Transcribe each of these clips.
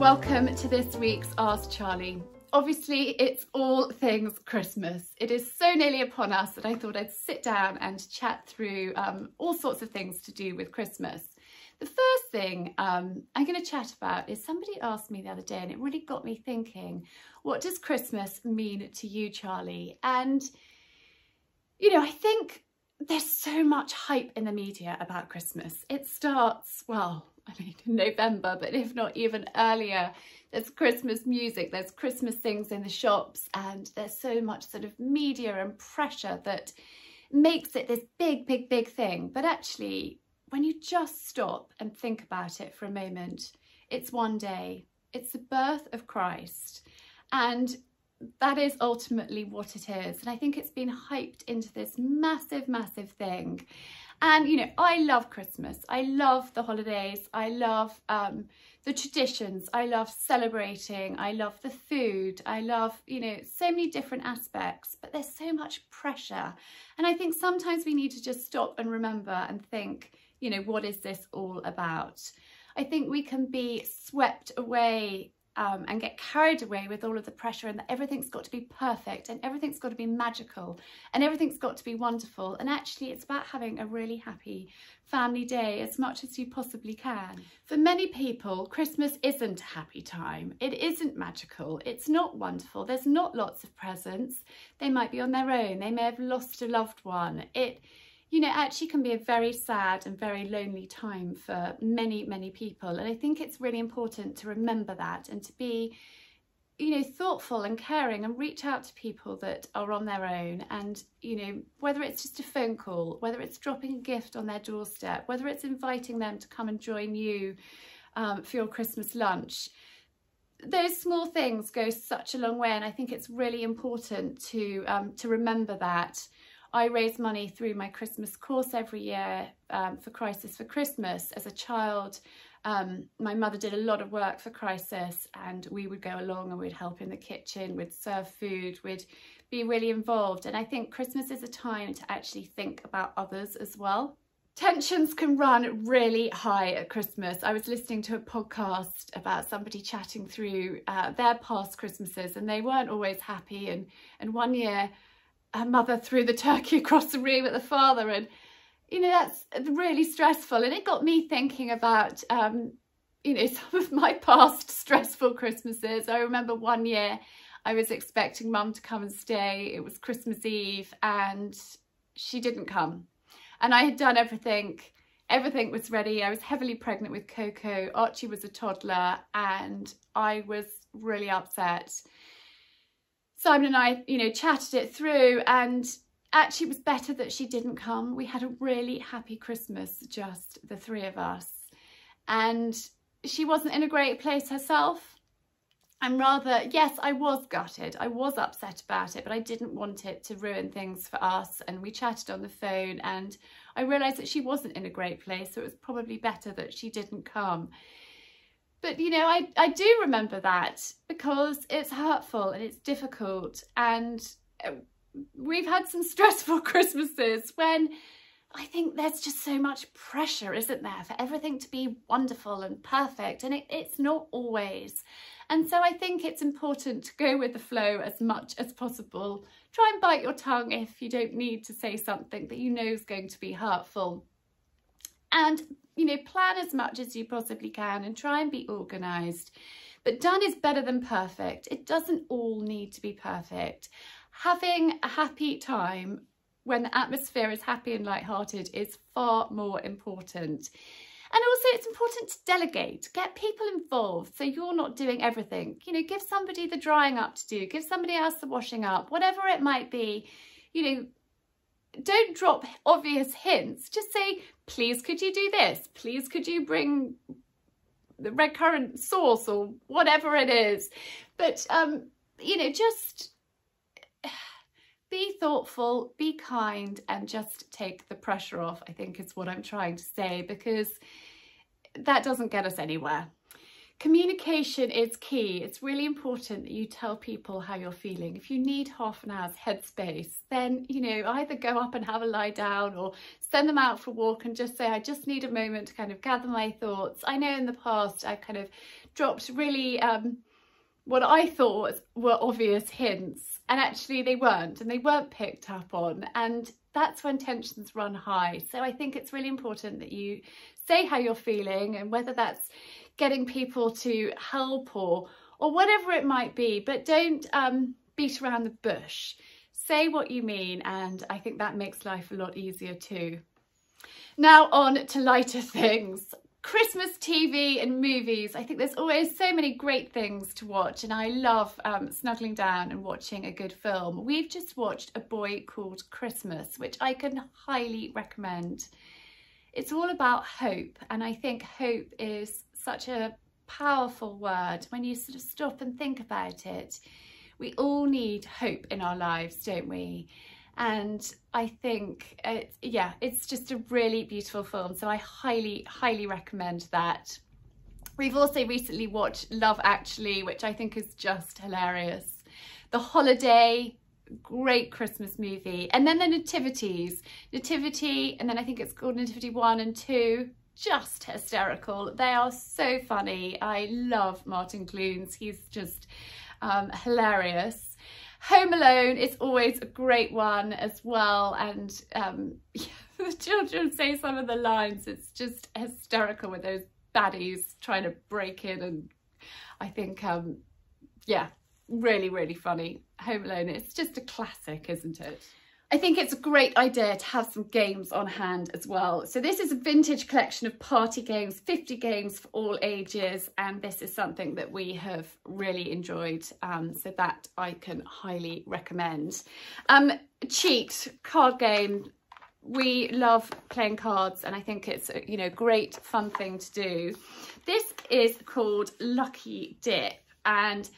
Welcome to this week's Ask Charlie. Obviously, it's all things Christmas. It is so nearly upon us that I thought I'd sit down and chat through all sorts of things to do with Christmas. The first thing I'm going to chat about is somebody asked me the other day, and it really got me thinking, what does Christmas mean to you, Charlie? And, you know, I think there's so much hype in the media about Christmas. It starts, well, in November, but if not even earlier. There's Christmas music, there's Christmas things in the shops, and there's so much sort of media and pressure that makes it this big, big, big thing. But actually, when you just stop and think about it for a moment, it's one day. It's the birth of Christ. And that is ultimately what it is. And I think it's been hyped into this massive, massive thing. And, you know, I love Christmas. I love the holidays. I love the traditions. I love celebrating. I love the food. I love, you know, so many different aspects, but there's so much pressure. And I think sometimes we need to just stop and remember and think, you know, what is this all about? I think we can be swept away and get carried away with all of the pressure, and that everything's got to be perfect and everything's got to be magical and everything's got to be wonderful. And actually it's about having a really happy family day as much as you possibly can. For many people, Christmas isn't a happy time. It isn't magical. It's not wonderful. There's not lots of presents. They might be on their own. They may have lost a loved one. You know, actually can be a very sad and very lonely time for many, many people. And I think it's really important to remember that and to be, you know, thoughtful and caring and reach out to people that are on their own. And, you know, whether it's just a phone call, whether it's dropping a gift on their doorstep, whether it's inviting them to come and join you for your Christmas lunch, those small things go such a long way. And I think it's really important to remember that. I raise money through my Christmas course every year for Crisis for Christmas. As a child, my mother did a lot of work for Crisis, and we would go along and we'd help in the kitchen, we'd serve food, we'd be really involved. And I think Christmas is a time to actually think about others as well. Tensions can run really high at Christmas. I was listening to a podcast about somebody chatting through their past Christmases, and they weren't always happy. And one year, her mother threw the turkey across the room at the father, and you know, that's really stressful. And it got me thinking about you know, some of my past stressful Christmases. I remember one year I was expecting mum to come and stay. It was Christmas Eve and she didn't come, and I had done everything was ready. I was heavily pregnant with Coco. Archie was a toddler and I was really upset. Simon and I, you know, chatted it through, and actually it was better that she didn't come. We had a really happy Christmas, just the three of us. And she wasn't in a great place herself. And rather, yes, I was gutted. I was upset about it, but I didn't want it to ruin things for us. And we chatted on the phone, and I realised that she wasn't in a great place, so it was probably better that she didn't come. But, you know, I do remember that because it's hurtful and it's difficult, and we've had some stressful Christmases when I think there's just so much pressure, isn't there, for everything to be wonderful and perfect, and it's not always. And so I think it's important to go with the flow as much as possible. Try and bite your tongue if you don't need to say something that you know is going to be hurtful. And, you know, plan as much as you possibly can and try and be organised. But done is better than perfect. It doesn't all need to be perfect. Having a happy time when the atmosphere is happy and lighthearted is far more important. And also it's important to delegate, get people involved so you're not doing everything. You know, give somebody the drying up to do, give somebody else the washing up, whatever it might be. You know, don't drop obvious hints. Just say, please could you do this? Please could you bring the red currant sauce or whatever it is? But, you know, just be thoughtful, be kind, and just take the pressure off, I think is what I'm trying to say, because that doesn't get us anywhere. Communication is key. It's really important that you tell people how you're feeling. If you need half an hour's headspace, then, you know, either go up and have a lie down or send them out for a walk and just say, I just need a moment to kind of gather my thoughts. I know in the past I've kind of dropped really what I thought were obvious hints, and actually they weren't, and they weren't picked up on, and that's when tensions run high. So I think it's really important that you say how you're feeling, and whether that's getting people to help or whatever it might be, but don't beat around the bush. Say what you mean, and I think that makes life a lot easier too. Now on to lighter things. Christmas TV and movies. I think there's always so many great things to watch, and I love snuggling down and watching a good film. We've just watched A Boy Called Christmas, which I can highly recommend. It's all about hope, and I think hope is such a powerful word when you sort of stop and think about it. We all need hope in our lives, don't we? And I think, it's just a really beautiful film. So I highly, highly recommend that. We've also recently watched Love Actually, which I think is just hilarious. The Holiday, great Christmas movie. And then the Nativities. Nativity, and then I think it's called Nativity 1 and 2. Just hysterical. They are so funny. I love Martin Clunes. He's just hilarious. Home Alone is always a great one as well, and the children say some of the lines. It's just hysterical with those baddies trying to break in, and I think really, really funny. Home Alone, it's just a classic, isn't it? I think it's a great idea to have some games on hand as well. So this is a vintage collection of party games, 50 games for all ages, and this is something that we have really enjoyed, so that I can highly recommend. Cheat card game. We love playing cards, and I think it's a great fun thing to do. This is called Lucky Dip, and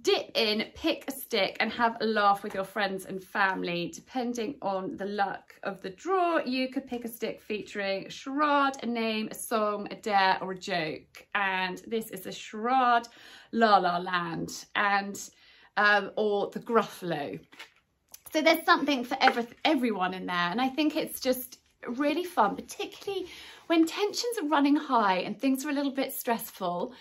dip in, pick a stick and have a laugh with your friends and family. Depending on the luck of the draw, you could pick a stick featuring a charade, a name, a song, a dare or a joke. And this is a charade, La La Land, and or the Gruffalo. So there's something for everyone in there, and I think it's just really fun, particularly when tensions are running high and things are a little bit stressful.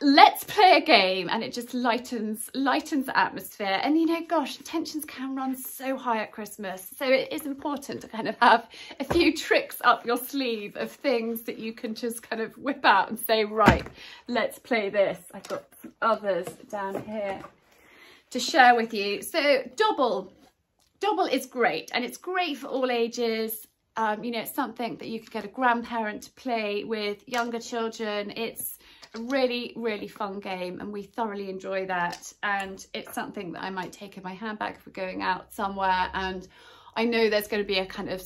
Let's play a game, and it just lightens the atmosphere. And gosh, tensions can run so high at Christmas, so it is important to kind of have a few tricks up your sleeve of things that you can just kind of whip out and say, right, let's play this. I've got some others down here to share with you. So double is great, and it's great for all ages. It's something that you could get a grandparent to play with younger children. It's a really, really fun game, and we thoroughly enjoy that. And it's something that I might take in my handbag if we're going out somewhere and I know there's going to be a kind of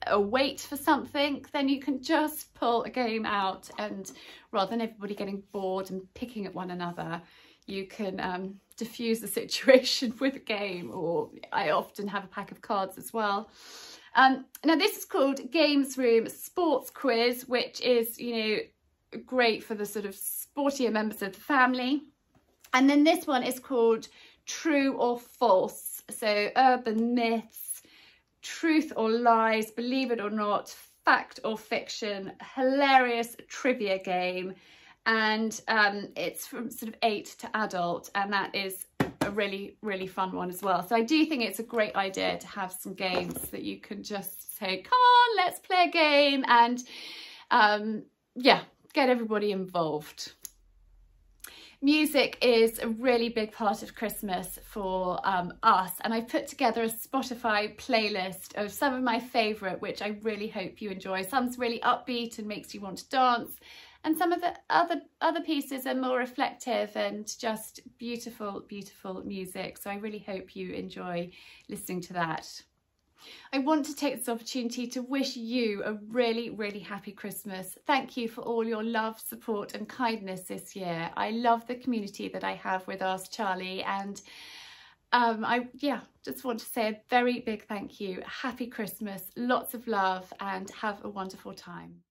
a wait for something, then you can just pull a game out, and rather than everybody getting bored and picking at one another, you can diffuse the situation with a game. Or I often have a pack of cards as well. Now this is called Games Room Sports Quiz, which is, great for the sort of sportier members of the family. And then this one is called True or False. So urban myths, truth or lies, believe it or not, fact or fiction, hilarious trivia game. And it's from sort of 8 to adult, and that is a really, really fun one as well. So I do think it's a great idea to have some games that you can just say, come on, let's play a game, and get everybody involved. Music is a really big part of Christmas for us, and I've put together a Spotify playlist of some of my favourite, which I really hope you enjoy. Some's really upbeat and makes you want to dance, and some of the other pieces are more reflective and just beautiful, beautiful music. So I really hope you enjoy listening to that. I want to take this opportunity to wish you a really, really happy Christmas. Thank you for all your love, support and kindness this year. I love the community that I have with Ask Charlie, and I just want to say a very big thank you. Happy Christmas, lots of love, and have a wonderful time.